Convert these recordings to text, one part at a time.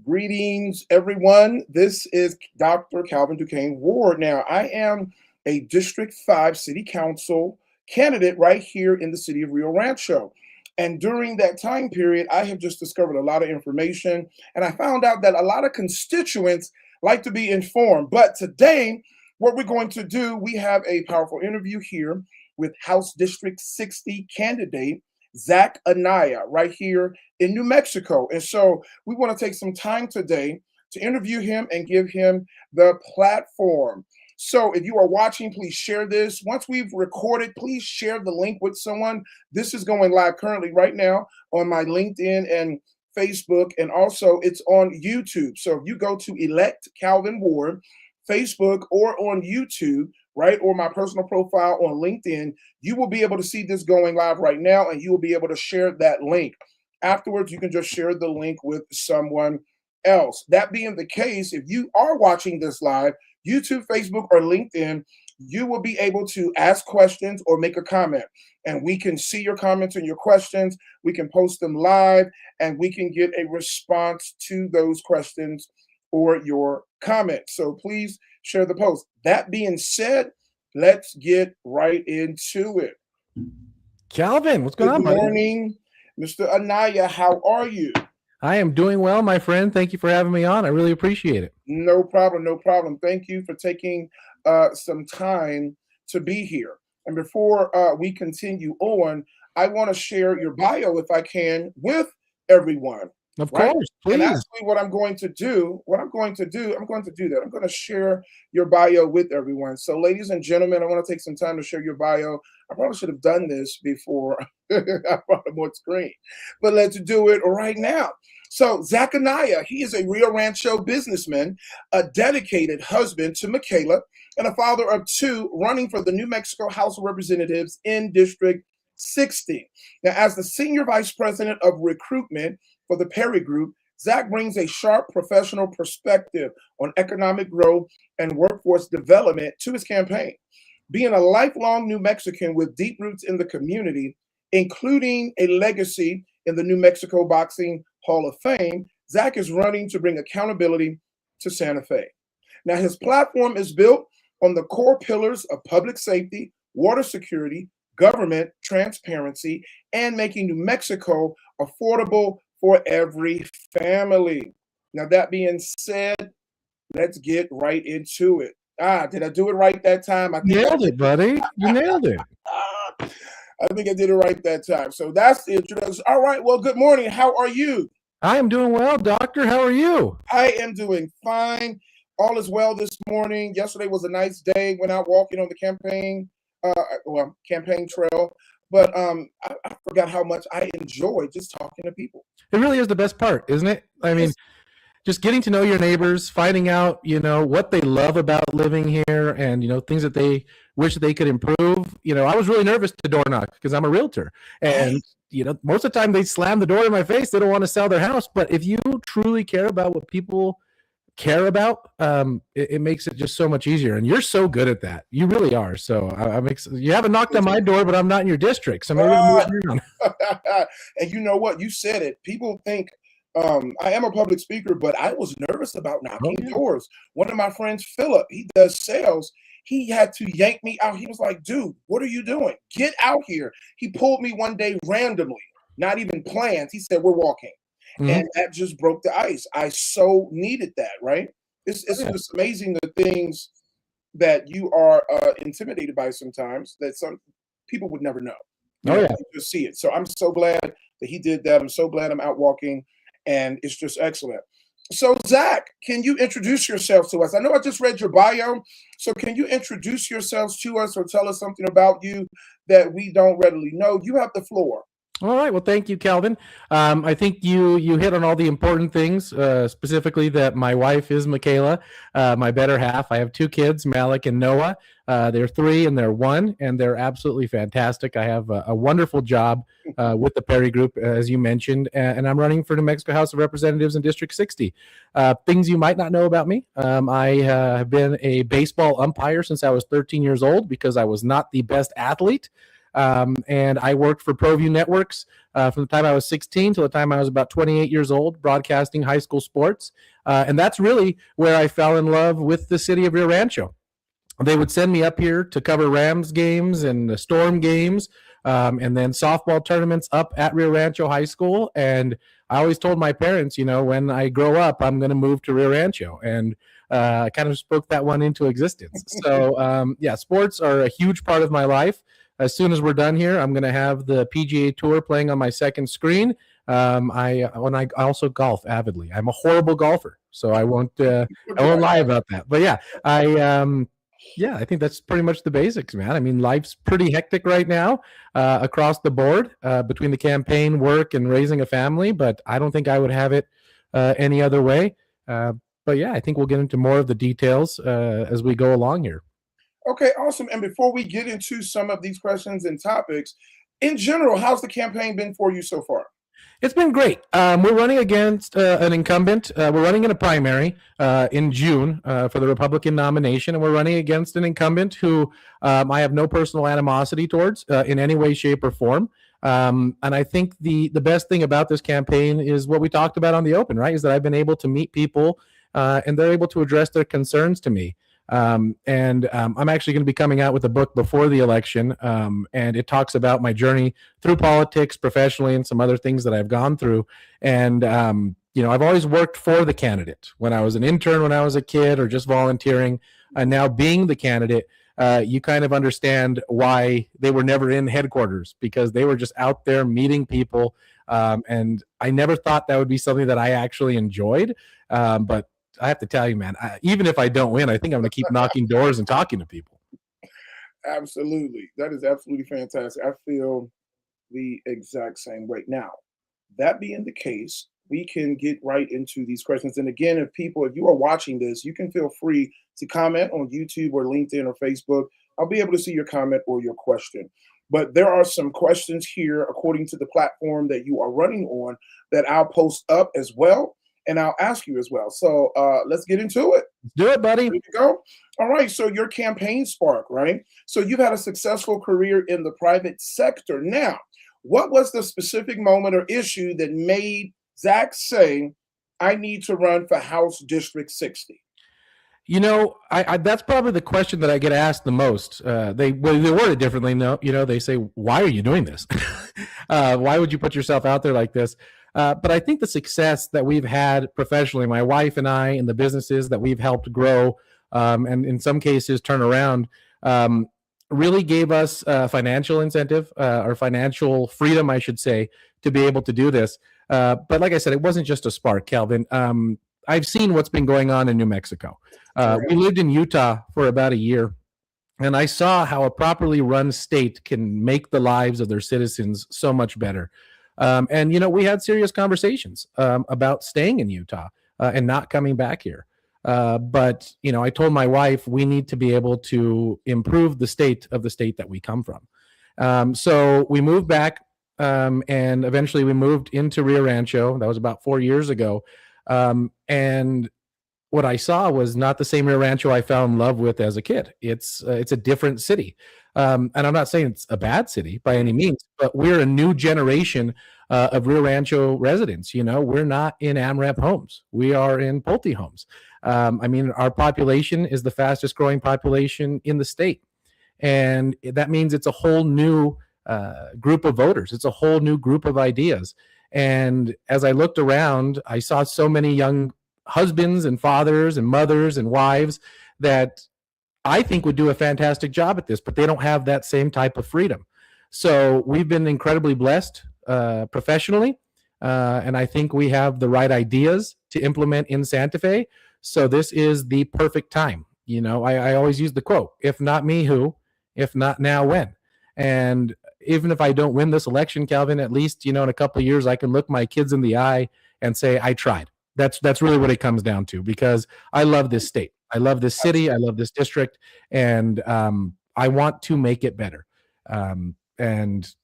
Greetings, everyone. This is Dr. Calvin Duquesne Ward. Now, I am a District 5 City Council candidate right here in the city of Rio Rancho. And during that time period, I have just discovered a lot of information, and I found out that a lot of constituents like to be informed. But today, what we're going to do, we have a powerful interview here with House District 60 candidate Zach Anaya right here in New Mexico. And so we want to take some time today to interview him and give him the platform. So if you are watching, please share this. Once we've recorded, please share the link with someone. This is going live currently right now on my LinkedIn and Facebook, and also it's on YouTube. So if you go to Elect Calvin Ward, Facebook, or on YouTube, right, or my personal profile on LinkedIn, you will be able to see this going live right now, and you will be able to share that link. Afterwards, you can just share the link with someone else. That being the case, if you are watching this live, YouTube, Facebook, or LinkedIn, you will be able to ask questions or make a comment, and we can see your comments and your questions. We can post them live, and we can get a response to those questions or your comments. So please share the post. That being said, let's get right into it. Calvin, what's going on, buddy? Good morning, Mr. Anaya. How are you? I am doing well, my friend. Thank you for having me on. I really appreciate it. No problem, no problem. Thank you for taking some time to be here. And before we continue on, I want to share your bio, if I can, with everyone. Of course, please. And actually, I'm going to do that. I'm going to share your bio with everyone. So, ladies and gentlemen, I want to take some time to share your bio. I probably should have done this before I brought up on screen, but let's do it right now. So, Zach Anaya, he is a Rio Rancho businessman, a dedicated husband to Michaela, and a father of two, running for the New Mexico House of Representatives in District 60. Now, as the senior vice president of recruitment for the Perry Group, Zach brings a sharp professional perspective on economic growth and workforce development to his campaign. Being a lifelong New Mexican with deep roots in the community, including a legacy in the New Mexico Boxing Hall of Fame, Zach is running to bring accountability to Santa Fe. Now, his platform is built on the core pillars of public safety, water security, government transparency, and making New Mexico affordable for every family. Now, that being said, let's get right into it. Did I do it right that time? Nailed it, buddy. You nailed it. I think I did it right that time. So that's the introduction. All right. Well, good morning. How are you? I am doing well, doctor. How are you? I am doing fine. All is well this morning. Yesterday was a nice day. Went out walking on the campaign trail. But I forgot how much I enjoy just talking to people. It really is the best part, isn't it? I mean, just getting to know your neighbors, finding out, what they love about living here and, things that they wish they could improve. I was really nervous to door knock because I'm a realtor. And, most of the time they slam the door in my face. They don't want to sell their house. But if you truly care about what people care about, it makes it just so much easier, and you're so good at that. You really are. So you haven't knocked on my door, but I'm not in your district, so maybe and you know what, you said it. People think I am a public speaker, but I was nervous about knocking doors. One of my friends, Philip, he does sales. He had to yank me out. He was like, dude, what are you doing? Get out here. He pulled me one day randomly, not even planned. He said, we're walking. Mm-hmm. And that just broke the ice. I so needed that, right? It's just amazing the things that you are intimidated by sometimes that some people would never know. You just see it. So I'm so glad that he did that. I'm so glad I'm out walking, and it's just excellent. So Zach, can you introduce yourself to us? I know I just read your bio, so can you introduce yourselves to us or tell us something about you that we don't readily know? You have the floor. All right. Well, thank you, Calvin. I think you hit on all the important things, specifically that my wife is Michaela, my better half. I have two kids, Malik and Noah. They're 3 and they're 1, and they're absolutely fantastic. I have a wonderful job with the Perry Group, as you mentioned, and I'm running for New Mexico House of Representatives in District 60. Things you might not know about me. I have been a baseball umpire since I was 13 years old because I was not the best athlete. And I worked for ProView Networks from the time I was 16 till the time I was about 28 years old, broadcasting high school sports. And that's really where I fell in love with the city of Rio Rancho. They would send me up here to cover Rams games and the Storm games, and then softball tournaments up at Rio Rancho High School. And I always told my parents, when I grow up, I'm going to move to Rio Rancho. And I kind of spoke that one into existence. So, yeah, sports are a huge part of my life. As soon as we're done here, I'm going to have the PGA Tour playing on my second screen. I also golf avidly. I'm a horrible golfer, so I won't lie about that. But yeah, I think that's pretty much the basics, man. I mean, life's pretty hectic right now across the board between the campaign, work, and raising a family. But I don't think I would have it any other way. But yeah, I think we'll get into more of the details as we go along here. Okay, awesome. And before we get into some of these questions and topics, in general, how's the campaign been for you so far? It's been great. We're running against an incumbent. We're running in a primary in June for the Republican nomination, and we're running against an incumbent who I have no personal animosity towards in any way, shape, or form. And I think the best thing about this campaign is what we talked about on the open, right? Is that I've been able to meet people and they're able to address their concerns to me. And I'm actually going to be coming out with a book before the election, and it talks about my journey through politics professionally and some other things that I've gone through. And I've always worked for the candidate when I was an intern, when I was a kid, or just volunteering. And now being the candidate, you kind of understand why they were never in headquarters, because they were just out there meeting people. And I never thought that would be something that I actually enjoyed. But I have to tell you, man, even if I don't win, I think I'm going to keep knocking doors and talking to people. Absolutely. That is absolutely fantastic. I feel the exact same way. Now, that being the case, we can get right into these questions. And again, if you are watching this, you can feel free to comment on YouTube or LinkedIn or Facebook. I'll be able to see your comment or your question. But there are some questions here, according to the platform that you are running on, that I'll post up as well. And I'll ask you as well. So let's get into it. Do it, buddy. Here we go. All right. So your campaign spark, right? So you've had a successful career in the private sector. Now, what was the specific moment or issue that made Zach say, I need to run for House District 60? That's probably the question that I get asked the most. They word it differently. No, they say, why are you doing this? Why would you put yourself out there like this? But I think the success that we've had professionally, my wife and I, and the businesses that we've helped grow, and in some cases turn around, really gave us financial incentive or financial freedom, I should say, to be able to do this. But like I said, it wasn't just a spark, Calvin. I've seen what's been going on in New Mexico. We lived in Utah for about a year, and I saw how a properly run state can make the lives of their citizens so much better. And we had serious conversations about staying in Utah and not coming back here. But I told my wife we need to be able to improve the state of the state that we come from. So we moved back, and eventually we moved into Rio Rancho. That was about 4 years ago. And what I saw was not the same Rio Rancho I fell in love with as a kid. It's a different city. And I'm not saying it's a bad city by any means, but we're a new generation of Rio Rancho residents. We're not in AMRAP homes. We are in Pulte homes. Our population is the fastest growing population in the state. And that means it's a whole new group of voters. It's a whole new group of ideas. And as I looked around, I saw so many young husbands and fathers and mothers and wives that I think would do a fantastic job at this, but they don't have that same type of freedom. So we've been incredibly blessed professionally, and I think we have the right ideas to implement in Santa Fe. So this is the perfect time. I always use the quote, if not me, who? If not now, when? And even if I don't win this election, Calvin, at least, in a couple of years, I can look my kids in the eye and say, I tried. That's really what it comes down to, because I love this state. I love this city. I love this district. And I want to make it better. And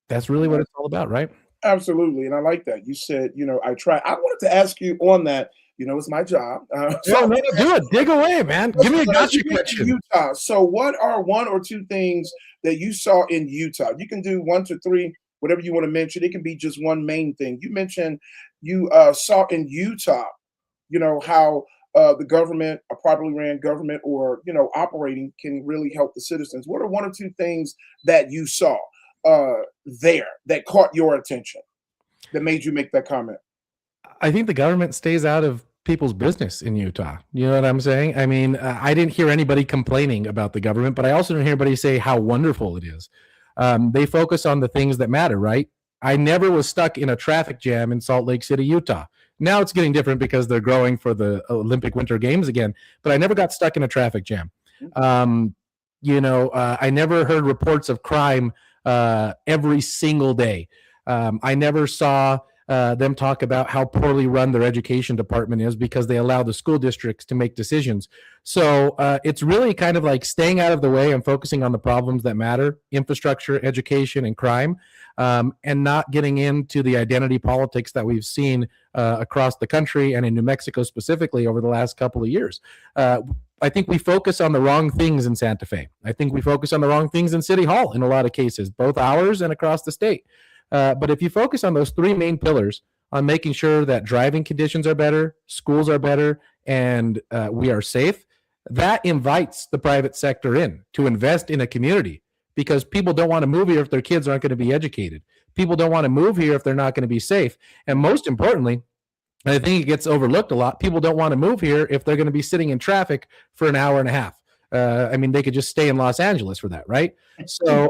that's really what it's all about, right? Absolutely. And I like that. You said, I tried. I wanted to ask you on that, You know, it's my job. No, no, do it. Dig away, man. Give me a You gotcha went to question. Utah. So, what are one or two things that you saw in Utah? You can do one to three, whatever you want to mention. It can be just one main thing. You mentioned you saw in Utah, you know, how the government, a properly ran government, or operating can really help the citizens. What are one or two things that you saw there that caught your attention that made you make that comment? I think the government stays out of people's business in Utah. You know what I'm saying? I mean, I didn't hear anybody complaining about the government, but I also didn't hear anybody say how wonderful it is. They focus on the things that matter, right? I never was stuck in a traffic jam in Salt Lake City, Utah. Now it's getting different because they're growing for the Olympic Winter Games again, but I never got stuck in a traffic jam. Um, I never heard reports of crime every single day. I never saw them talk about how poorly run their education department is because they allow the school districts to make decisions. So it's really kind of like staying out of the way and focusing on the problems that matter: infrastructure, education, and crime, and not getting into the identity politics that we've seen across the country and in New Mexico specifically over the last couple of years. I think we focus on the wrong things in Santa Fe. I think we focus on the wrong things in City Hall in a lot of cases, both ours and across the state. But if you focus on those three main pillars, on making sure that driving conditions are better, schools are better, and we are safe, that invites the private sector in to invest in a community, because people don't want to move here if their kids aren't going to be educated. People don't want to move here if they're not going to be safe. And most importantly, and I think it gets overlooked a lot, people don't want to move here if they're going to be sitting in traffic for an hour and a half. I mean, they could just stay in Los Angeles for that, right? So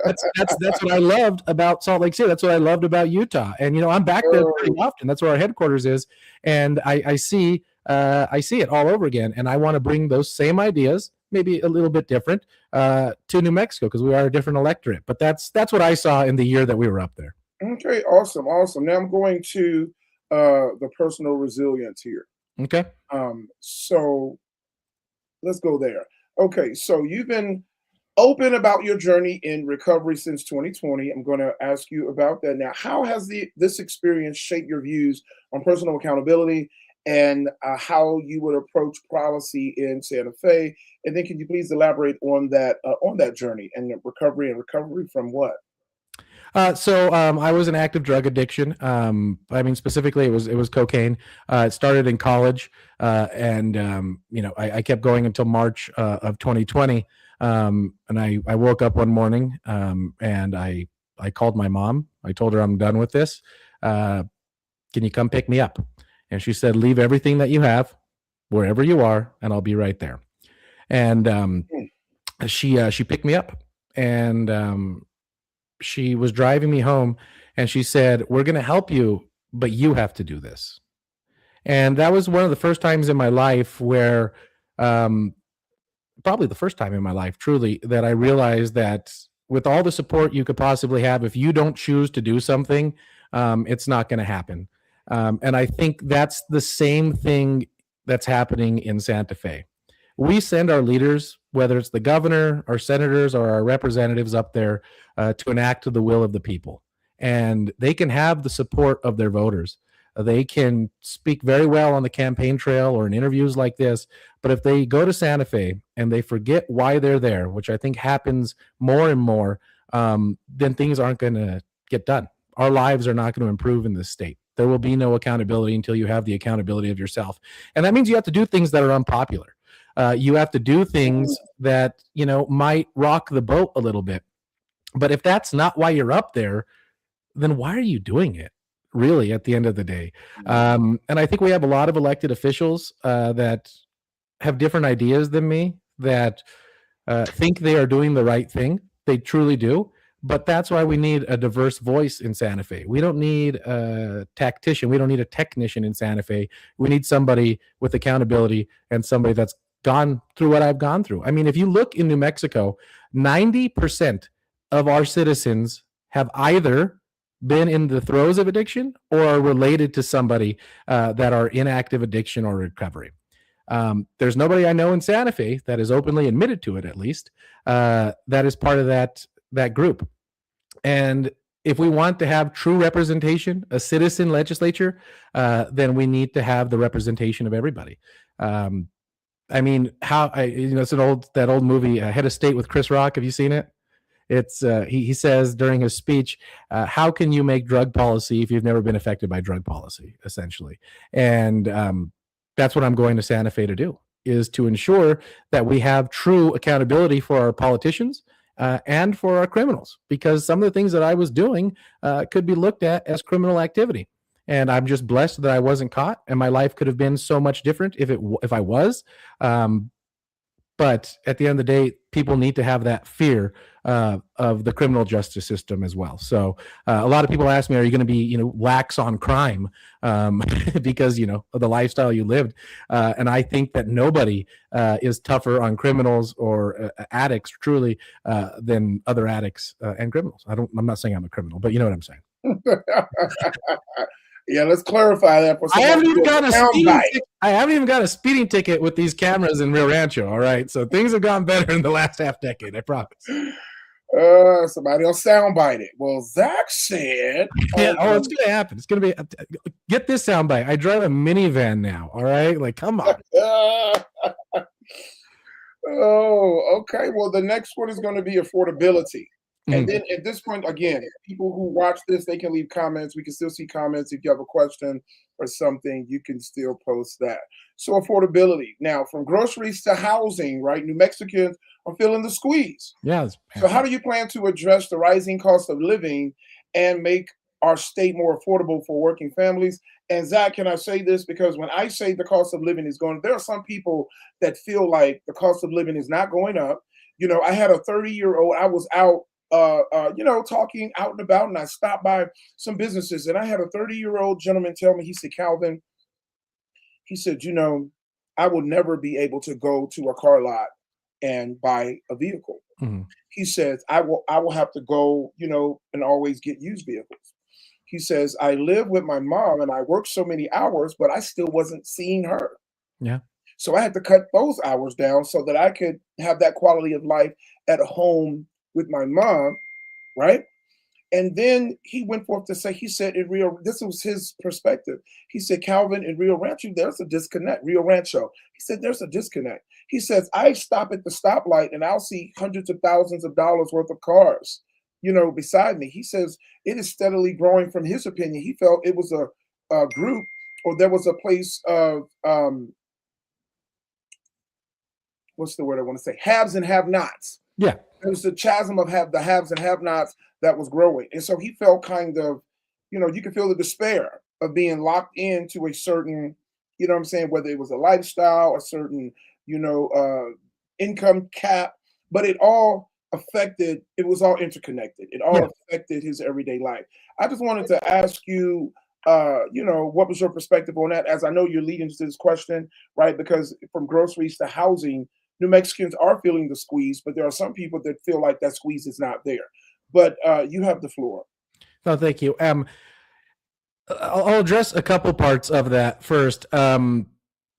that's what I loved about Salt Lake City. That's what I loved about Utah. And I'm back there pretty often. That's where our headquarters is, and I see it all over again. And I want to bring those same ideas, maybe a little bit different, to New Mexico, because we are a different electorate. But that's what I saw in the year that we were up there. Okay, awesome, awesome. Now I'm going to the personal resilience here. Okay. So let's go there. Okay, so you've been open about your journey in recovery since 2020. I'm going to ask you about that now. How has this experience shaped your views on personal accountability and how you would approach policy in Santa Fe? And then, can you please elaborate on that journey and recovery from what? I was an active drug addiction. I mean, specifically, it was cocaine. It started in college, and I kept going until March of 2020. And I woke up one morning, and I called my mom. I told her, I'm done with this. Can you come pick me up? And she said, leave everything that you have, wherever you are, and I'll be right there. And she picked me up, and she was driving me home, and she said, we're going to help you, but you have to do this. And that was one of the first times in my life where, probably the first time in my life, truly, that I realized that with all the support you could possibly have, if you don't choose to do something, it's not going to happen. And I think that's the same thing that's happening in Santa Fe. We send our leaders, whether it's the governor, our senators, or our representatives up there, to enact the will of the people. And they can have the support of their voters. They can speak very well on the campaign trail or in interviews like this. But if they go to Santa Fe and they forget why they're there, which I think happens more and more, then things aren't going to get done. Our lives are not going to improve in this state. There will be no accountability until you have the accountability of yourself. And that means you have to do things that are unpopular. You have to do things that, might rock the boat a little bit. But if that's not why you're up there, then why are you doing it, really, at the end of the day? And I think we have a lot of elected officials that have different ideas than me, that think they are doing the right thing. They truly do. But that's why we need a diverse voice in Santa Fe. We don't need a tactician. We don't need a technician in Santa Fe. We need somebody with accountability and somebody that's gone through what I've gone through. I mean, if you look in New Mexico, 90% of our citizens have either been in the throes of addiction or are related to somebody that are in active addiction or recovery. There's nobody I know in Santa Fe that is openly admitted to it, at least, that is part of that group. And if we want to have true representation, a citizen legislature, then we need to have the representation of everybody. I mean, it's that old movie, Head of State with Chris Rock. Have you seen it? It's he says during his speech, how can you make drug policy if you've never been affected by drug policy, essentially? And that's what I'm going to Santa Fe to do, is to ensure that we have true accountability for our politicians and for our criminals, because some of the things that I was doing could be looked at as criminal activity. And I'm just blessed that I wasn't caught, and my life could have been so much different if I was. But at the end of the day, people need to have that fear of the criminal justice system as well. So a lot of people ask me, are you going to be, lax on crime because, of the lifestyle you lived? And I think that nobody is tougher on criminals or addicts truly than other addicts and criminals. I'm not saying I'm a criminal, but you know what I'm saying. Yeah, let's clarify that. I haven't even got a speeding ticket with these cameras in Rio Rancho. All right, so things have gotten better in the last half decade. I promise. Somebody else soundbite it. Well, Zach said, it's going to happen. It's going to be. Get this soundbite. I drive a minivan now. All right, like come on. Okay. Well, the next one is going to be affordability. And then at this point, again, people who watch this, they can leave comments. We can still see comments. If you have a question or something, you can still post that. So affordability. Now, from groceries to housing, right? New Mexicans are feeling the squeeze. Yeah. So how do you plan to address the rising cost of living and make our state more affordable for working families? And Zach, can I say this? Because when I say the cost of living is going, there are some people that feel like the cost of living is not going up. I had a 30-year-old, I was out talking out and about, and I stopped by some businesses, and I had a 30-year-old gentleman tell me, he said, Calvin, he said, I will never be able to go to a car lot and buy a vehicle. Mm-hmm. He says, I will have to go, and always get used vehicles. He says, I live with my mom and I work so many hours, but I still wasn't seeing her. Yeah. So I had to cut those hours down so that I could have that quality of life at home with my mom, right? And then he went forth to say, he said, this was his perspective. He said, Calvin, in Rio Rancho, there's a disconnect. Rio Rancho. He said, there's a disconnect. He says, I stop at the stoplight and I'll see hundreds of thousands of dollars worth of cars, beside me. He says, it is steadily growing. From his opinion, he felt it was a group, or there was a place of, what's the word I want to say? Haves and have-nots. Yeah. It was the chasm of the haves and have-nots that was growing. And so he felt kind of, you could feel the despair of being locked into a certain, whether it was a lifestyle, a certain, income cap, but it was all interconnected. It all affected his everyday life. I just wanted to ask you, what was your perspective on that? As I know you're leading to this question, right? Because from groceries to housing, New Mexicans are feeling the squeeze, but there are some people that feel like that squeeze is not there. But you have the floor. No, thank you. I'll address a couple parts of that first.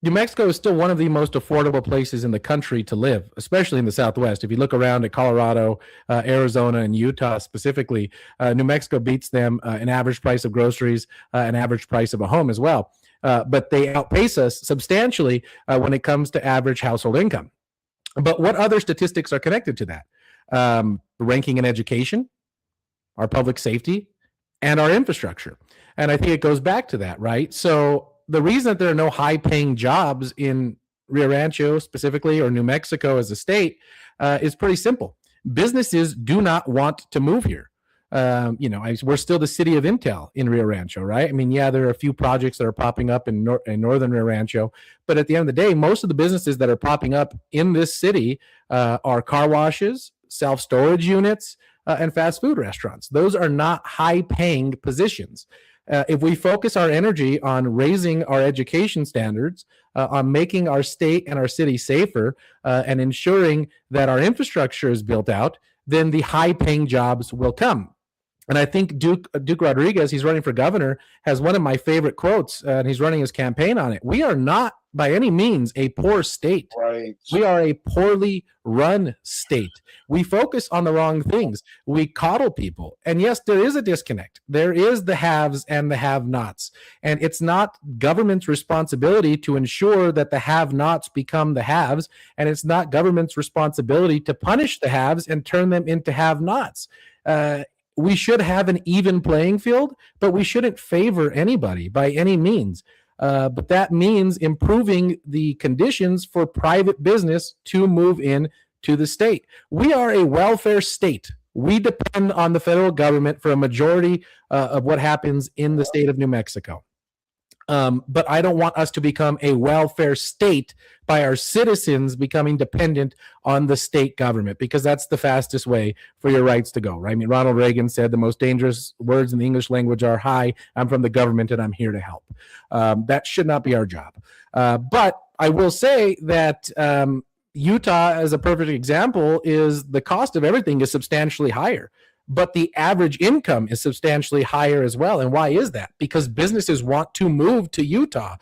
New Mexico is still one of the most affordable places in the country to live, especially in the Southwest. If you look around at Colorado, Arizona, and Utah specifically, New Mexico beats them in average price of groceries, an average price of a home as well. But they outpace us substantially when it comes to average household income. But what other statistics are connected to that? Ranking in education, our public safety, and our infrastructure. And I think it goes back to that, right? So the reason that there are no high-paying jobs in Rio Rancho specifically, or New Mexico as a state, is pretty simple. Businesses do not want to move here. We're still the city of Intel in Rio Rancho, right? I mean, yeah, there are a few projects that are popping up in northern Rio Rancho, but at the end of the day, most of the businesses that are popping up in this city are car washes, self-storage units, and fast food restaurants. Those are not high-paying positions. If we focus our energy on raising our education standards, on making our state and our city safer, and ensuring that our infrastructure is built out, then the high-paying jobs will come. And I think Duke Rodriguez, he's running for governor, has one of my favorite quotes, and he's running his campaign on it. We are not by any means a poor state. Right. We are a poorly run state. We focus on the wrong things. We coddle people. And yes, there is a disconnect. There is the haves and the have-nots. And it's not government's responsibility to ensure that the have-nots become the haves. And it's not government's responsibility to punish the haves and turn them into have-nots. We should have an even playing field, but we shouldn't favor anybody by any means. But that means improving the conditions for private business to move in to the state. We are a welfare state. We depend on the federal government for a majority of what happens in the state of New Mexico. But I don't want us to become a welfare state by our citizens becoming dependent on the state government, because that's the fastest way for your rights to go, right? I mean, Ronald Reagan said the most dangerous words in the English language are, "Hi, I'm from the government and I'm here to help." That should not be our job. But I will say that Utah, as a perfect example, is the cost of everything is substantially higher, but the average income is substantially higher as well. And why is that? Because businesses want to move to Utah.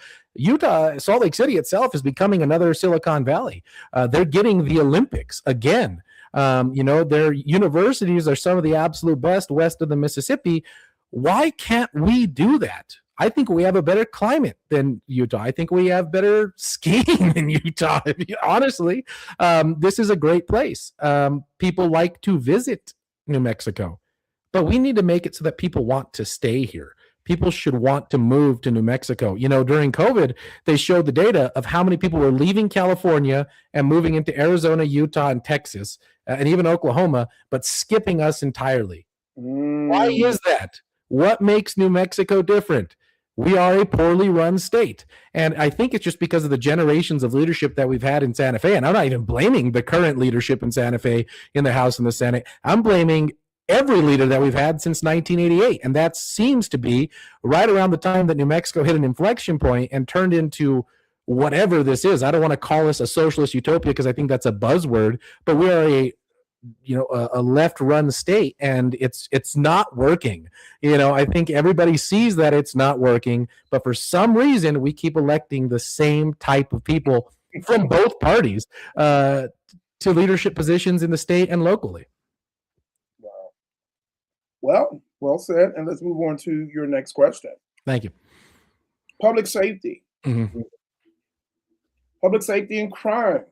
Salt Lake City itself is becoming another Silicon Valley. They're getting the Olympics again. Their universities are some of the absolute best west of the Mississippi. Why can't we do that? I think we have a better climate than Utah. I think we have better skiing than Utah. Honestly, this is a great place. People like to visit New Mexico, but we need to make it so that people want to stay here. People should want to move to New Mexico. During COVID, they showed the data of how many people were leaving California and moving into Arizona, Utah, and Texas, and even Oklahoma, but skipping us entirely. Why is that? What makes New Mexico different? We are a poorly run state. And I think it's just because of the generations of leadership that we've had in Santa Fe. And I'm not even blaming the current leadership in Santa Fe in the House and the Senate. I'm blaming every leader that we've had since 1988. And that seems to be right around the time that New Mexico hit an inflection point and turned into whatever this is. I don't want to call this a socialist utopia because I think that's a buzzword, but we are a left-run state, and it's not working. I think everybody sees that it's not working, but for some reason we keep electing the same type of people from both parties to leadership positions in the state and locally. Wow. Well said. And let's move on to your next question. Thank you. Public safety. Mm-hmm. Public safety and crime.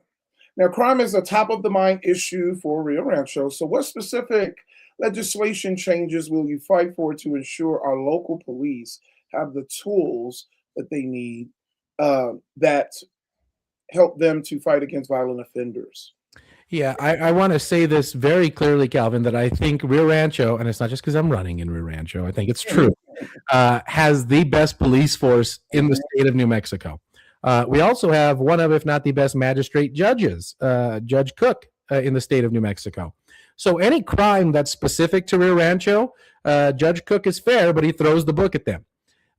Now, crime is a top of the mind issue for Rio Rancho. So what specific legislation changes will you fight for to ensure our local police have the tools that they need that help them to fight against violent offenders? Yeah, I want to say this very clearly, Calvin, that I think Rio Rancho, and it's not just because I'm running in Rio Rancho, I think it's true, has the best police force in the state of New Mexico. We also have one of, if not the best magistrate judges, Judge Cook, in the state of New Mexico. So any crime that's specific to Rio Rancho, Judge Cook is fair, but he throws the book at them.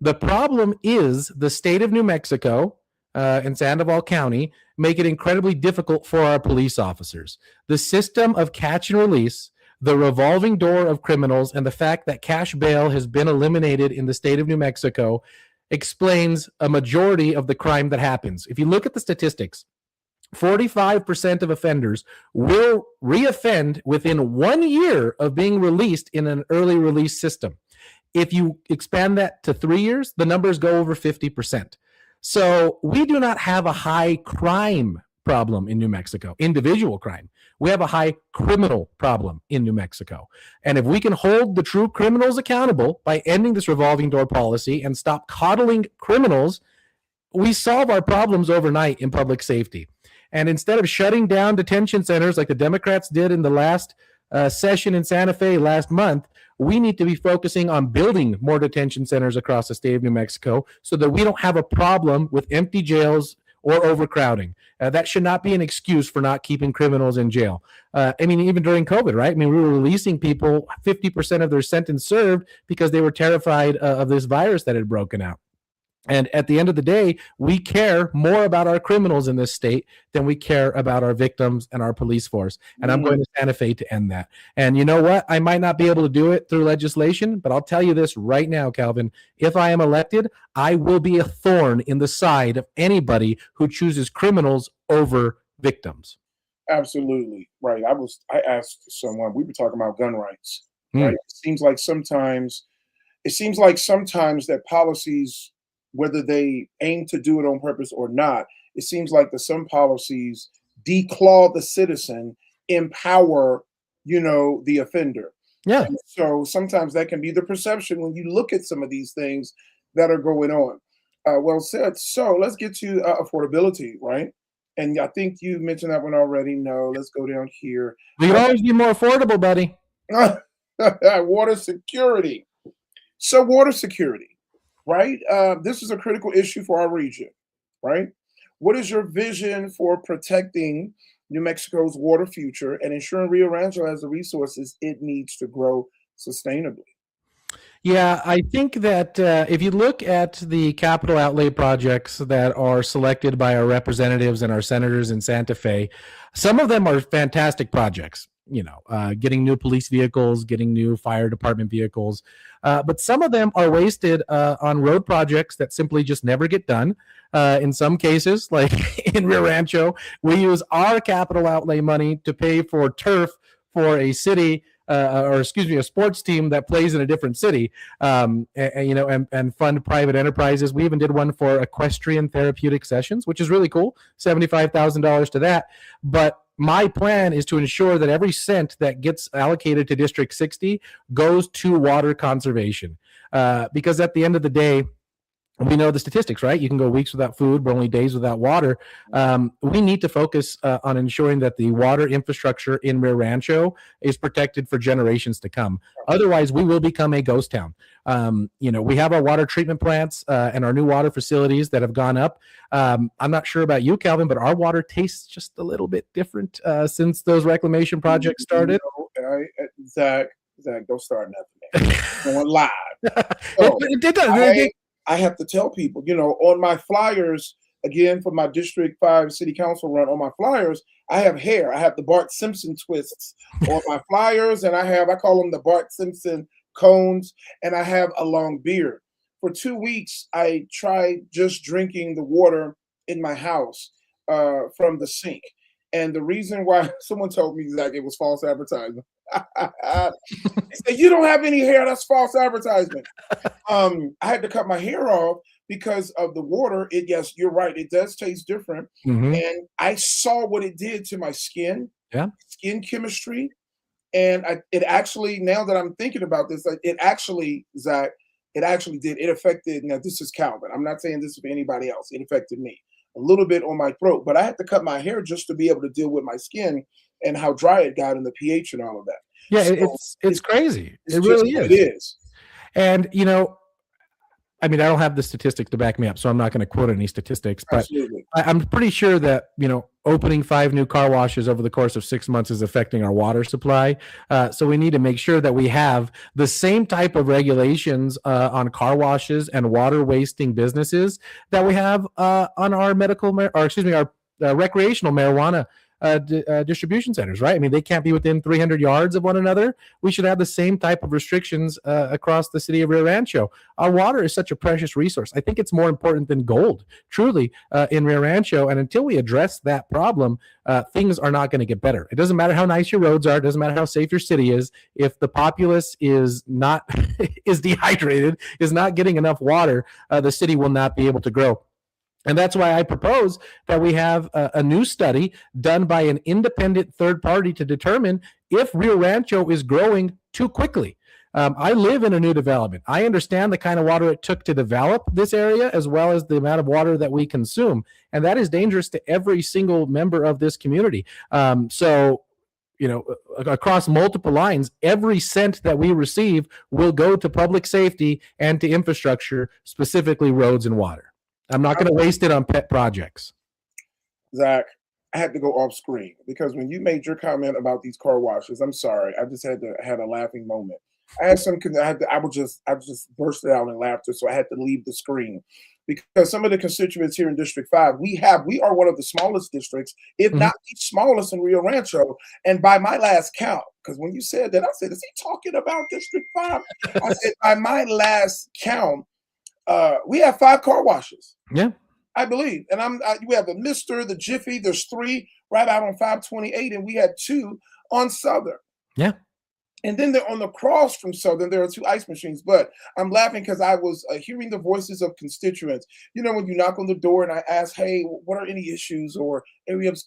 The problem is the state of New Mexico and Sandoval County make it incredibly difficult for our police officers. The system of catch and release, the revolving door of criminals, and the fact that cash bail has been eliminated in the state of New Mexico explains a majority of the crime that happens. If you look at the statistics, 45% of offenders will reoffend within 1 year of being released in an early release system. If you expand that to 3 years, the numbers go over 50%. So we do not have a high crime problem in New Mexico, individual crime. We have a high criminal problem in New Mexico. And if we can hold the true criminals accountable by ending this revolving door policy and stop coddling criminals, we solve our problems overnight in public safety. And instead of shutting down detention centers like the Democrats did in the last session in Santa Fe last month, we need to be focusing on building more detention centers across the state of New Mexico so that we don't have a problem with empty jails or overcrowding. That should not be an excuse for not keeping criminals in jail. Even during COVID, right? We were releasing people 50% of their sentence served because they were terrified of this virus that had broken out. And at the end of the day, we care more about our criminals in this state than we care about our victims and our police force. And I'm going to Santa Fe to end that. And you know what? I might not be able to do it through legislation, but I'll tell you this right now, Calvin. If I am elected, I will be a thorn in the side of anybody who chooses criminals over victims. Absolutely right. I asked someone, we were talking about gun rights, right? Mm. It seems like sometimes that policies, whether they aim to do it on purpose or not, it seems like that some policies declaw the citizen, empower, the offender. Yeah. And so sometimes that can be the perception when you look at some of these things that are going on. Well said. So let's get to affordability, right? And I think you mentioned that one already. No, let's go down here. We can always be more affordable, buddy. Water security. So water security, right? This is a critical issue for our region, right? What is your vision for protecting New Mexico's water future and ensuring Rio Rancho has the resources it needs to grow sustainably? Yeah, I think that if you look at the capital outlay projects that are selected by our representatives and our senators in Santa Fe, some of them are fantastic projects. Getting new police vehicles, getting new fire department vehicles, but some of them are wasted on road projects that simply just never get done. In some cases, like in Rio Rancho, we use our capital outlay money to pay for turf for a city or excuse me, a sports team that plays in a different city, and fund private enterprises. We even did one for equestrian therapeutic sessions, which is really cool. $75,000 to that. But my plan is to ensure that every cent that gets allocated to District 60 goes to water conservation. Because at the end of the day, we know the statistics, right? You can go weeks without food, but only days without water. We need to focus on ensuring that the water infrastructure in Rio Rancho is protected for generations to come. Otherwise, we will become a ghost town. We have our water treatment plants and our new water facilities that have gone up. I'm not sure about you, Calvin, but our water tastes just a little bit different since those reclamation projects started. Zach, don't start nothing. Going live. So, it does. I have to tell people, on my flyers, again, for my District 5 City Council run, on my flyers, I have hair. I have the Bart Simpson twists on my flyers, and I call them the Bart Simpson cones, and I have a long beard. For 2 weeks, I tried just drinking the water in my house from the sink. And the reason why someone told me that it was false advertising. They said, you don't have any hair, that's false advertisement. I had to cut my hair off because of the water. Yes, you're right, it does taste different. Mm-hmm. And I saw what it did to my skin, skin chemistry. And it actually, now that I'm thinking about this, Zach, it actually did. It affected, now this is Calvin. I'm not saying this for anybody else. It affected me a little bit on my throat, but I had to cut my hair just to be able to deal with my skin and how dry it got and the pH and all of that. Yeah, so it's crazy. It really is. It is. And I don't have the statistics to back me up, so I'm not going to quote any statistics, but Absolutely. I'm pretty sure that, opening 5 new car washes over the course of 6 months is affecting our water supply. So we need to make sure that we have the same type of regulations on car washes and water wasting businesses that we have on our our recreational marijuana distribution centers, right? They can't be within 300 yards of one another. We should have the same type of restrictions across the city of Rio Rancho. Our water is such a precious resource. I think it's more important than gold, truly, in Rio Rancho. And until we address that problem, things are not going to get better. It doesn't matter how nice your roads are. It doesn't matter how safe your city is. If the populace is not is dehydrated, is not getting enough water, the city will not be able to grow. And that's why I propose that we have a new study done by an independent third party to determine if Rio Rancho is growing too quickly. I live in a new development. I understand the kind of water it took to develop this area, as well as the amount of water that we consume. And that is dangerous to every single member of this community. Across multiple lines, every cent that we receive will go to public safety and to infrastructure, specifically roads and water. I'm not going to waste it on pet projects. Zach, I had to go off screen because when you made your comment about these car washes, I'm sorry, I just had a laughing moment. I had some, I just bursted out in laughter, so I had to leave the screen because some of the constituents here in District 5, we are one of the smallest districts, if Mhm. not the smallest in Rio Rancho. And by my last count, because when you said that, I said, is he talking about District 5? I said, by my last count, we have 5 car washes, Yeah. I believe. And we have the Mister, the Jiffy, there's 3 right out on 528, and we had 2 on Southern. Yeah. And then they're on the cross from Southern. There are 2 ice machines, but I'm laughing because I was hearing the voices of constituents. You know, when you knock on the door and I ask, "Hey, what are any issues or areas,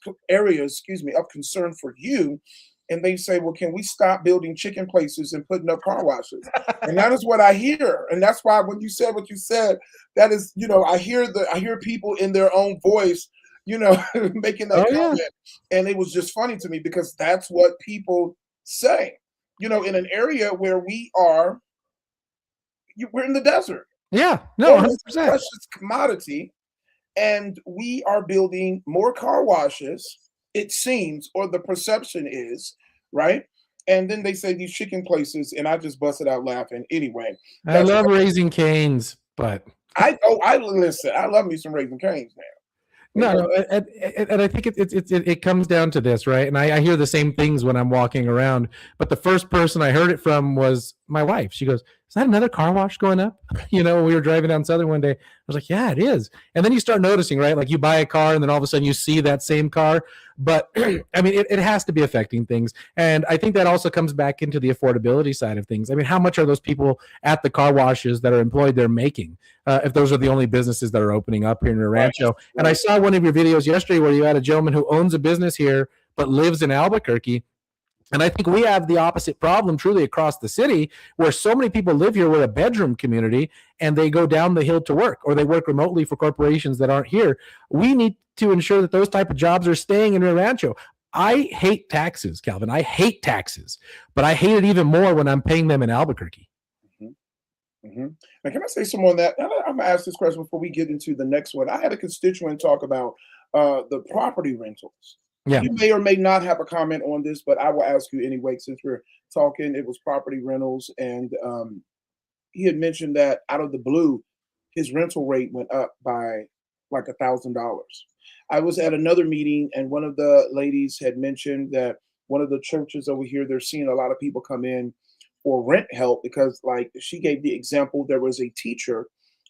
excuse me, of concern for you?" And they say, "Well, can we stop building chicken places and putting up car washes?" And that is what I hear. And that's why when you said what you said, that is, I hear people in their own voice, making that Oh yeah. comment. And it was just funny to me because that's what people say. In an area where we're in the desert. Yeah. No, Oil is a 100%. precious commodity, and we are building more car washes, it seems, or the perception is, right? And then they say these chicken places, and I just busted out laughing. Anyway, I that's love Raising Canes, but I listen. I love me some Raising Cane's now. no, and I think it comes down to this, right? And I hear the same things when I'm walking around. But the first person I heard it from was my wife. She goes, "Is that another car wash going up?" We were driving down Southern one day. I was like, "Yeah, it is." And then you start noticing, right? Like you buy a car, and then all of a sudden you see that same car. But I mean, it has to be affecting things, and I think that also comes back into the affordability side of things. I mean, how much are those people at the car washes that are employed there making? If those are the only businesses that are opening up here in Rancho. Right. And I saw one of your videos yesterday where you had a gentleman who owns a business here but lives in Albuquerque. And I think we have the opposite problem truly across the city where so many people live here. We're a bedroom community and they go down the hill to work or they work remotely for corporations that aren't here. We need to ensure that those type of jobs are staying in Rio Rancho. I hate taxes, Calvin. I hate taxes, but I hate it even more when I'm paying them in Albuquerque. Mm-hmm. Now, can I say some on that? I'm gonna ask this question before we get into the next one. I had a constituent talk about the property rentals. Yeah. You may or may not have a comment on this, but I will ask you anyway since we're talking. It was property rentals, and he had mentioned that out of the blue, his rental rate went up by like $1,000. I was at another meeting, and one of the ladies had mentioned that one of the churches over here, they're seeing a lot of people come in for rent help because, like, she gave the example, there was a teacher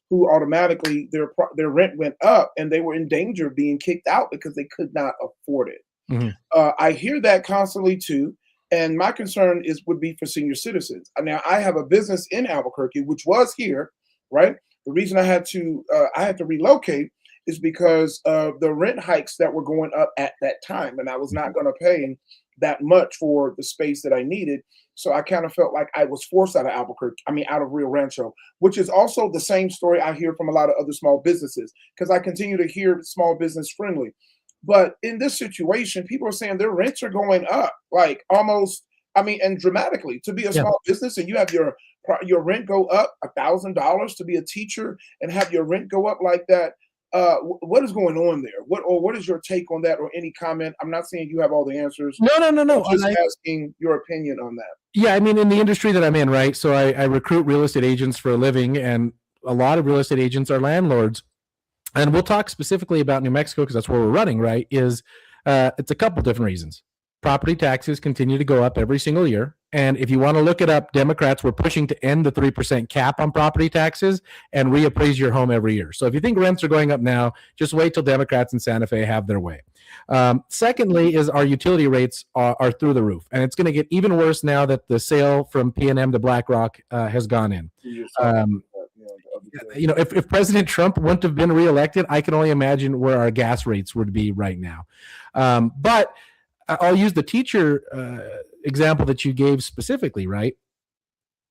who automatically their rent went up, and they were in danger of being kicked out because they could not afford it. Mm-hmm. I hear that constantly too, and my concern would be for senior citizens. Now, I have a business in Albuquerque, which was here, right? The reason I had to relocate is because of the rent hikes that were going up at that time, and I was not going to pay that much for the space that I needed. So I kind of felt like I was forced out of out of Rio Rancho, which is also the same story I hear from a lot of other small businesses because I continue to hear small business friendly. But in this situation, people are saying their rents are going up, like almost, and dramatically. To be a small business and you have your rent go up $1,000 to be a teacher and have your rent go up like that. What is going on there? What is your take on that, or any comment? I'm not saying you have all the answers. No. I'm just asking your opinion on that. Yeah, I mean, in the industry that I'm in, right? So I recruit real estate agents for a living, and a lot of real estate agents are landlords. And we'll talk specifically about New Mexico because that's where we're running, right? It's a couple different reasons. Property taxes continue to go up every single year. And if you want to look it up, Democrats were pushing to end the 3% cap on property taxes and reappraise your home every year. So if you think rents are going up now, just wait till Democrats in Santa Fe have their way. Secondly is our utility rates are through the roof. And it's going to get even worse now that the sale from PNM to BlackRock has gone in. If President Trump wouldn't have been reelected, I can only imagine where our gas rates would be right now. But I'll use the teacher example that you gave specifically, right?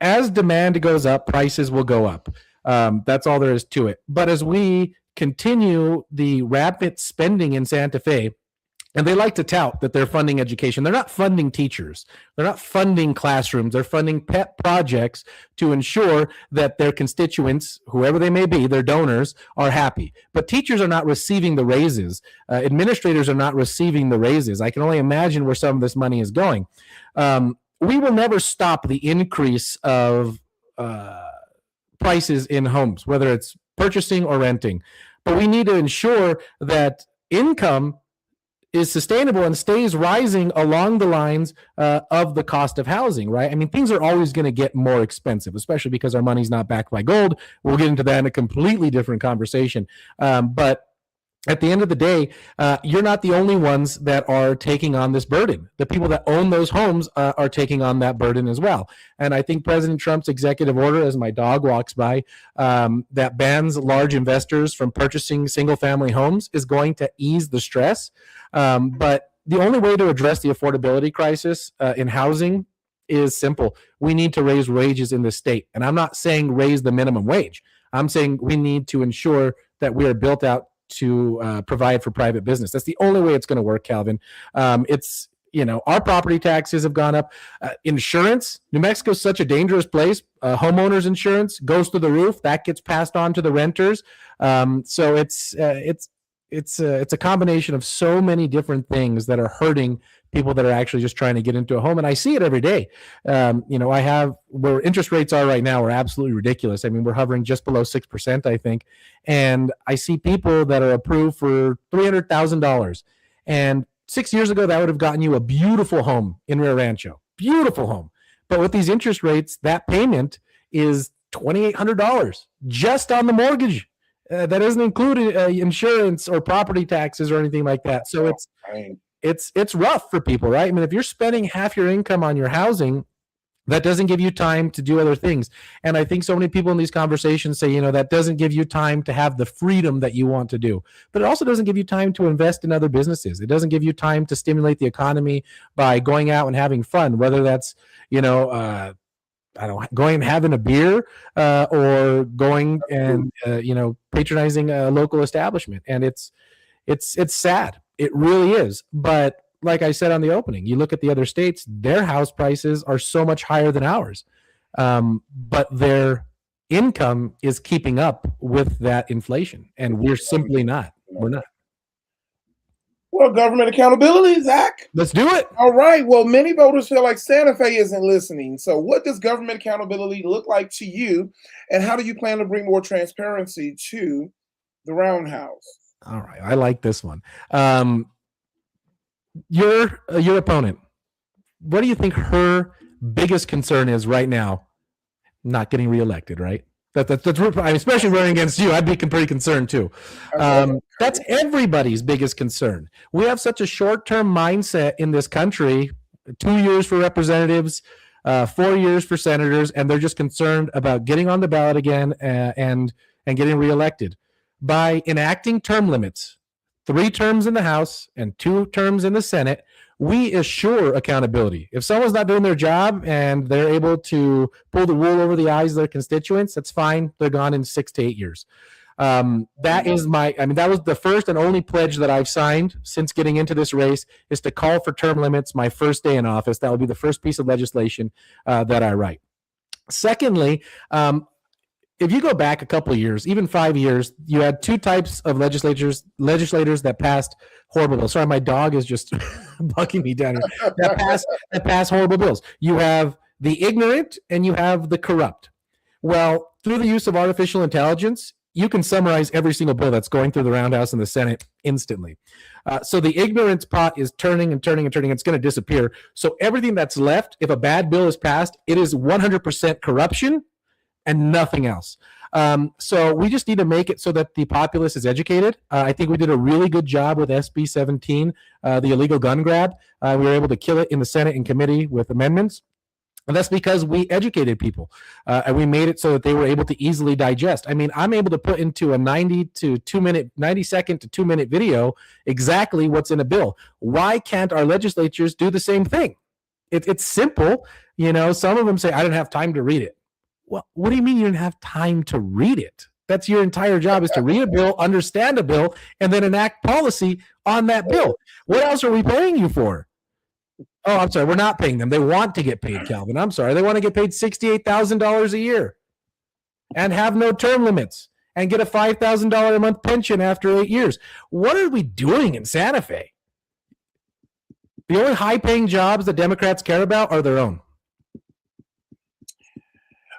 As demand goes up, prices will go up. That's all there is to it. But as we continue the rapid spending in Santa Fe, and they like to tout that they're funding education. They're not funding teachers. They're not funding classrooms. They're funding pet projects to ensure that their constituents, whoever they may be, their donors, are happy. But teachers are not receiving the raises. Administrators are not receiving the raises. I can only imagine where some of this money is going. We will never stop the increase of prices in homes, whether it's purchasing or renting. But we need to ensure that income is sustainable and stays rising along the lines of the cost of housing, right? I mean, things are always going to get more expensive, especially because our money's not backed by gold. We'll get into that in a completely different conversation. But at the end of the day, you're not the only ones that are taking on this burden. The people that own those homes are taking on that burden as well. And I think President Trump's executive order, as my dog walks by, that bans large investors from purchasing single-family homes is going to ease the stress. But the only way to address the affordability crisis in housing is simple. We need to raise wages in this state. And I'm not saying raise the minimum wage. I'm saying we need to ensure that we are built out to provide for private business. That's the only way it's going to work, Calvin. It's, our property taxes have gone up. Insurance, New Mexico is such a dangerous place. Homeowners insurance goes through the roof. That gets passed on to the renters. So it's a combination of so many different things that are hurting people that are actually just trying to get into a home. And I see it every day. I have where interest rates are right now are absolutely ridiculous. I mean, we're hovering just below 6%, I think. And I see people that are approved for $300,000. And 6 years ago, that would have gotten you a beautiful home in Rio Rancho. Beautiful home. But with these interest rates, that payment is $2,800 just on the mortgage. That doesn't include insurance or property taxes or anything like that. So it's rough for people, right? I mean, if you're spending half your income on your housing, that doesn't give you time to do other things. And I think so many people in these conversations say, that doesn't give you time to have the freedom that you want to do. But it also doesn't give you time to invest in other businesses. It doesn't give you time to stimulate the economy by going out and having fun, whether that's, going and having a beer or going and, patronizing a local establishment. And it's sad. It really is. But like I said on the opening, you look at the other states, their house prices are so much higher than ours. But their income is keeping up with that inflation. And we're simply not. We're not. Well, government accountability, Zach. Let's do it. All right. Well, many voters feel like Santa Fe isn't listening. So what does government accountability look like to you? And how do you plan to bring more transparency to the Roundhouse? All right. I like this one. Your opponent, what do you think her biggest concern is right now? Not getting reelected, right? That's especially running against you. I'd be pretty concerned too. That's everybody's biggest concern. We have such a short-term mindset in this country. 2 years for representatives, 4 years for senators, and they're just concerned about getting on the ballot again and getting reelected. By enacting term limits, 3 terms in the House and 2 terms in the Senate, we assure accountability. If someone's not doing their job and they're able to pull the wool over the eyes of their constituents, that's fine. They're gone in 6 to 8 years. That was the first and only pledge that I've signed since getting into this race, is to call for term limits my first day in office. That will be the first piece of legislation that I write. Secondly, if you go back a couple of years, even 5 years, you had 2 types of legislators that passed horrible bills. Sorry, my dog is just bucking me down here. That pass horrible bills. You have the ignorant and you have the corrupt. Well, through the use of artificial intelligence, you can summarize every single bill that's going through the Roundhouse and the Senate instantly. So the ignorance pot is turning and turning and turning. It's going to disappear. So everything that's left, if a bad bill is passed, it is 100% corruption and nothing else. So we just need to make it so that the populace is educated. I think we did a really good job with SB 17, the illegal gun grab. We were able to kill it in the Senate in committee with amendments. And that's because we educated people and we made it so that they were able to easily digest. I mean, I'm able to put into a 90 second to 2 minute video exactly what's in a bill. Why can't our legislatures do the same thing? It's simple. Some of them say, I didn't have time to read it. Well, what do you mean you didn't have time to read it? That's your entire job, is to read a bill, understand a bill, and then enact policy on that bill. What else are we paying you for? Oh, I'm sorry. We're not paying them. They want to get paid, Calvin. I'm sorry. They want to get paid $68,000 a year and have no term limits and get a $5,000 a month pension after 8 years. What are we doing in Santa Fe? The only high-paying jobs that Democrats care about are their own.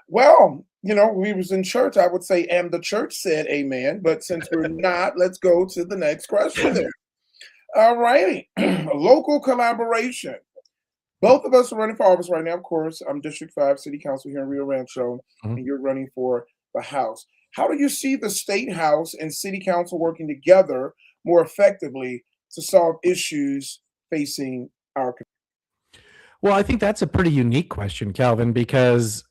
Well, we was in church, I would say, and the church said amen. But since we're not, let's go to the next question then. All righty. Local collaboration. Both of us are running for office right now. Of course, I'm District 5 City Council here in Rio Rancho, Mhm. and you're running for the House. How do you see the State House and City Council working together more effectively to solve issues facing our community? Well, I think that's a pretty unique question, Calvin, because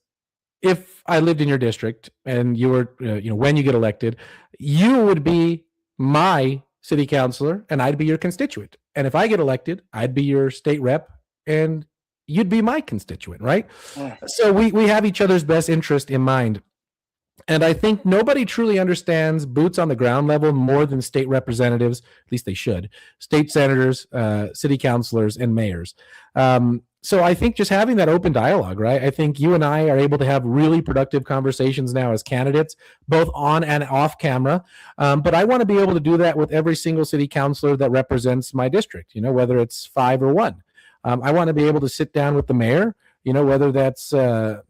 if I lived in your district and you were, when you get elected, you would be my city councilor and I'd be your constituent. And if I get elected, I'd be your state rep and you'd be my constituent, right? Mm, So we have each other's best interest in mind. And I think nobody truly understands boots on the ground level more than state representatives, at least they should, state senators, city councilors, and mayors. So I think just having that open dialogue, right? I think you and I are able to have really productive conversations now as candidates, both on and off camera. But I want to be able to do that with every single city councilor that represents my district, whether it's 5 or 1. I want to be able to sit down with the mayor, whether that's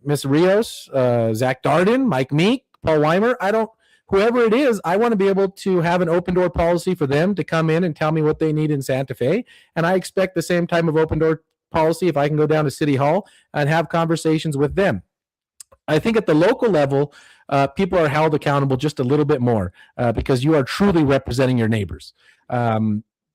Miss Rios, Zach Darden, Mike Meek, Paul Weimer. Whoever it is, I want to be able to have an open door policy for them to come in and tell me what they need in Santa Fe. And I expect the same type of open door policy if I can go down to City Hall and have conversations with them. I think at the local level, people are held accountable just a little bit more because you are truly representing your neighbors.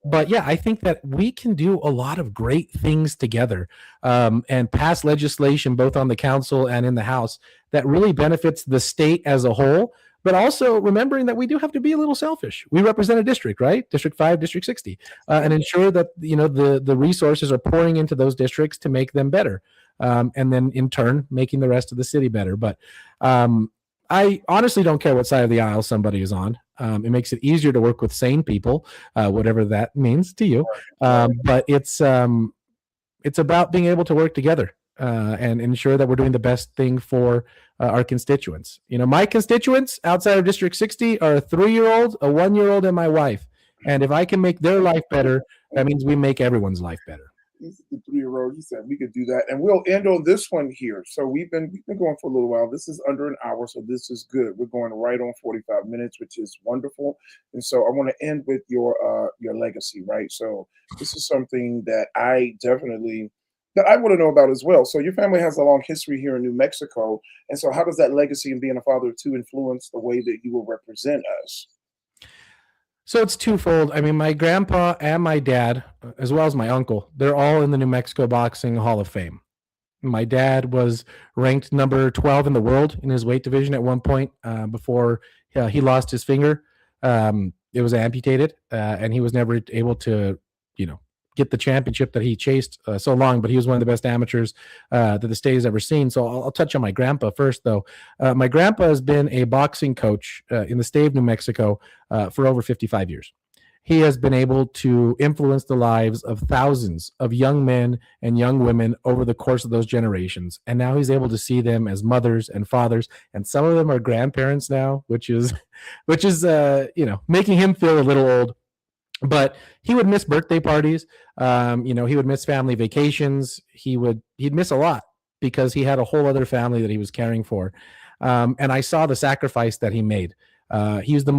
But yeah, I think that we can do a lot of great things together and pass legislation both on the council and in the House that really benefits the state as a whole. But also remembering that we do have to be a little selfish. We represent a district, right? District 5, District 60, and ensure that the resources are pouring into those districts to make them better, and then in turn making the rest of the city better. But I honestly don't care what side of the aisle somebody is on. It makes it easier to work with sane people, whatever that means to you. But it's about being able to work together and ensure that we're doing the best thing for our constituents. My constituents outside of District 60 are a 3-year-old, a 1-year-old, and my wife. And if I can make their life better, that means we make everyone's life better. He's the 3-year-old. He said we could do that, and we'll end on this one here. So we've been going for a little while. This is under an hour, so this is good. We're going right on 45 minutes, which is wonderful. And so I want to end with your legacy, right? So this is something that I want to know about as well. So your family has a long history here in New Mexico, and so how does that legacy and being a father of 2 influence the way that you will represent us? So it's twofold. I mean, my grandpa and my dad, as well as my uncle, they're all in the New Mexico Boxing Hall of Fame. My dad was ranked number 12 in the world in his weight division at one point before he lost his finger. It was amputated, and he was never able to, get the championship that he chased so long. But he was one of the best amateurs that the state has ever seen. So I'll touch on my grandpa first, though. My grandpa has been a boxing coach in the state of New Mexico for over 55 years. He has been able to influence the lives of thousands of young men and young women over the course of those generations. And now he's able to see them as mothers and fathers, and some of them are grandparents now, which is making him feel a little old. But he would miss birthday parties. He would miss family vacations. He'd miss a lot because he had a whole other family that he was caring for. And I saw the sacrifice that he made. He is the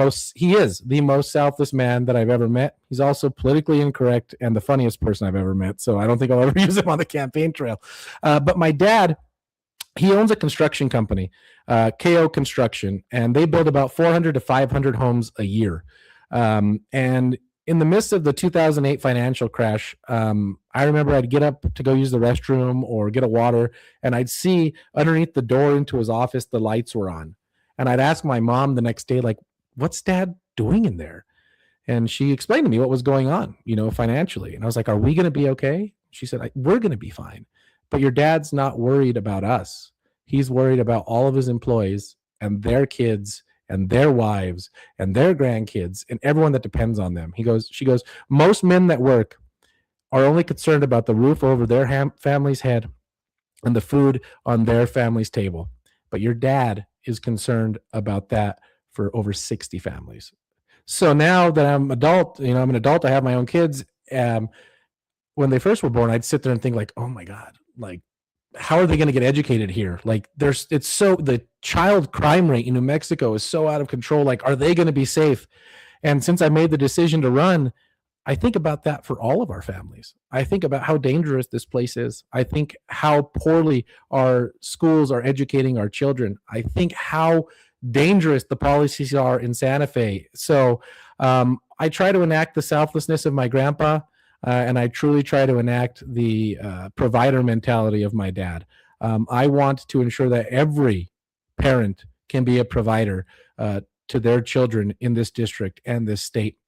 most selfless man that I've ever met. He's also politically incorrect and the funniest person I've ever met. So I don't think I'll ever use him on the campaign trail. But my dad, he owns a construction company, KO Construction, and they build about 400 to 500 homes a year. And in the midst of the 2008 financial crash, I remember I'd get up to go use the restroom or get a water, and I'd see underneath the door into his office, the lights were on. And I'd ask my mom the next day, like, what's dad doing in there? And she explained to me what was going on, financially. And I was like, are we going to be okay? She said, we're going to be fine. But your dad's not worried about us. He's worried about all of his employees and their kids and their wives and their grandkids and everyone that depends on them. She goes, most men that work are only concerned about the roof over their family's head and the food on their family's table. But your dad is concerned about that for over 60 families. So now that I'm I'm an adult, I have my own kids. When they first were born, I'd sit there and think like, oh my God, like how are they going to get educated here? Like it's so, the child crime rate in New Mexico is so out of control. Like, are they going to be safe? And since I made the decision to run, I think about that for all of our families. I think about how dangerous this place is. I think how poorly our schools are educating our children. I think how dangerous the policies are in Santa Fe. So I try to enact the selflessness of my grandpa, and I truly try to enact the provider mentality of my dad. I want to ensure that every parent can be a provider to their children in this district and this state.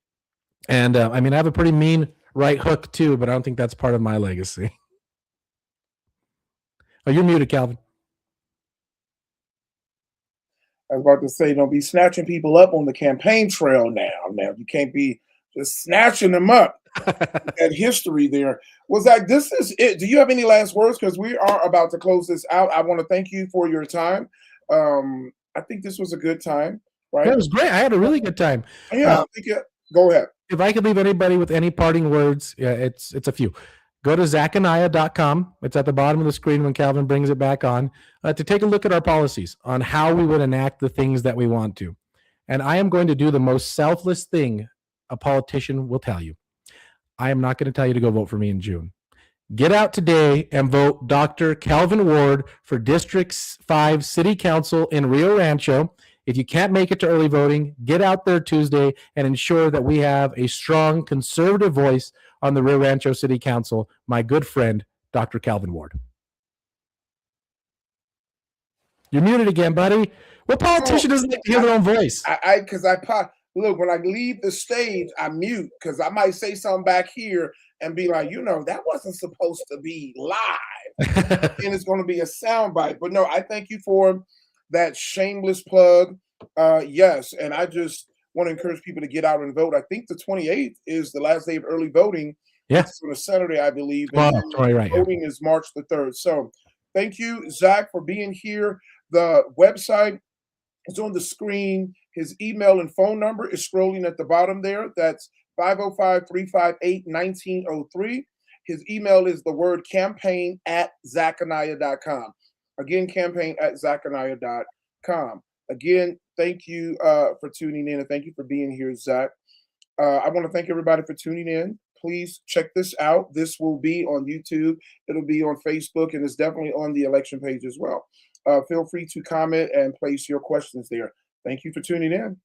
And I mean, I have a pretty mean right hook too, but I don't think that's part of my legacy. Oh, you're muted, Calvin. I was about to say, don't be snatching people up on the campaign trail now. Now you can't be just snatching them up. That history there. Was that this is it? Do you have any last words? Because we are about to close this out. I want to thank you for your time. I think this was a good time, right? That was great. I had a really good time. Yeah, I think go ahead. If I could leave anybody with any parting words, yeah, it's a few. Go to zachanaya.com. It's at the bottom of the screen when Calvin brings it back on, to take a look at our policies on how we would enact the things that we want to. And I am going to do the most selfless thing a politician will tell you. I am not going to tell you to go vote for me in June. Get out today and vote Dr. Calvin Ward for District 5 City Council in Rio Rancho. If you can't make it to early voting, get out there Tuesday and ensure that we have a strong conservative voice on the Rio Rancho City Council, my good friend, Dr. Calvin Ward. You're muted again, buddy. What politician doesn't like to hear their own voice? Look, when I leave the stage, I mute because I might say something back here and be like, that wasn't supposed to be live. And it's going to be a soundbite. But no, I thank you for that shameless plug. Yes, and I just want to encourage people to get out and vote. I think the 28th is the last day of early voting. Yeah. It's on a Saturday, I believe. And right, voting is March the 3rd. So thank you, Zach, for being here. The website is on the screen. His email and phone number is scrolling at the bottom there. That's 505-358-1903. His email is the word campaign@zachanaya.com. Again, campaign@zachanaya.com. Again, thank you for tuning in, and thank you for being here, Zach. I want to thank everybody for tuning in. Please check this out. This will be on YouTube. It'll be on Facebook, and it's definitely on the election page as well. Feel free to comment and place your questions there. Thank you for tuning in.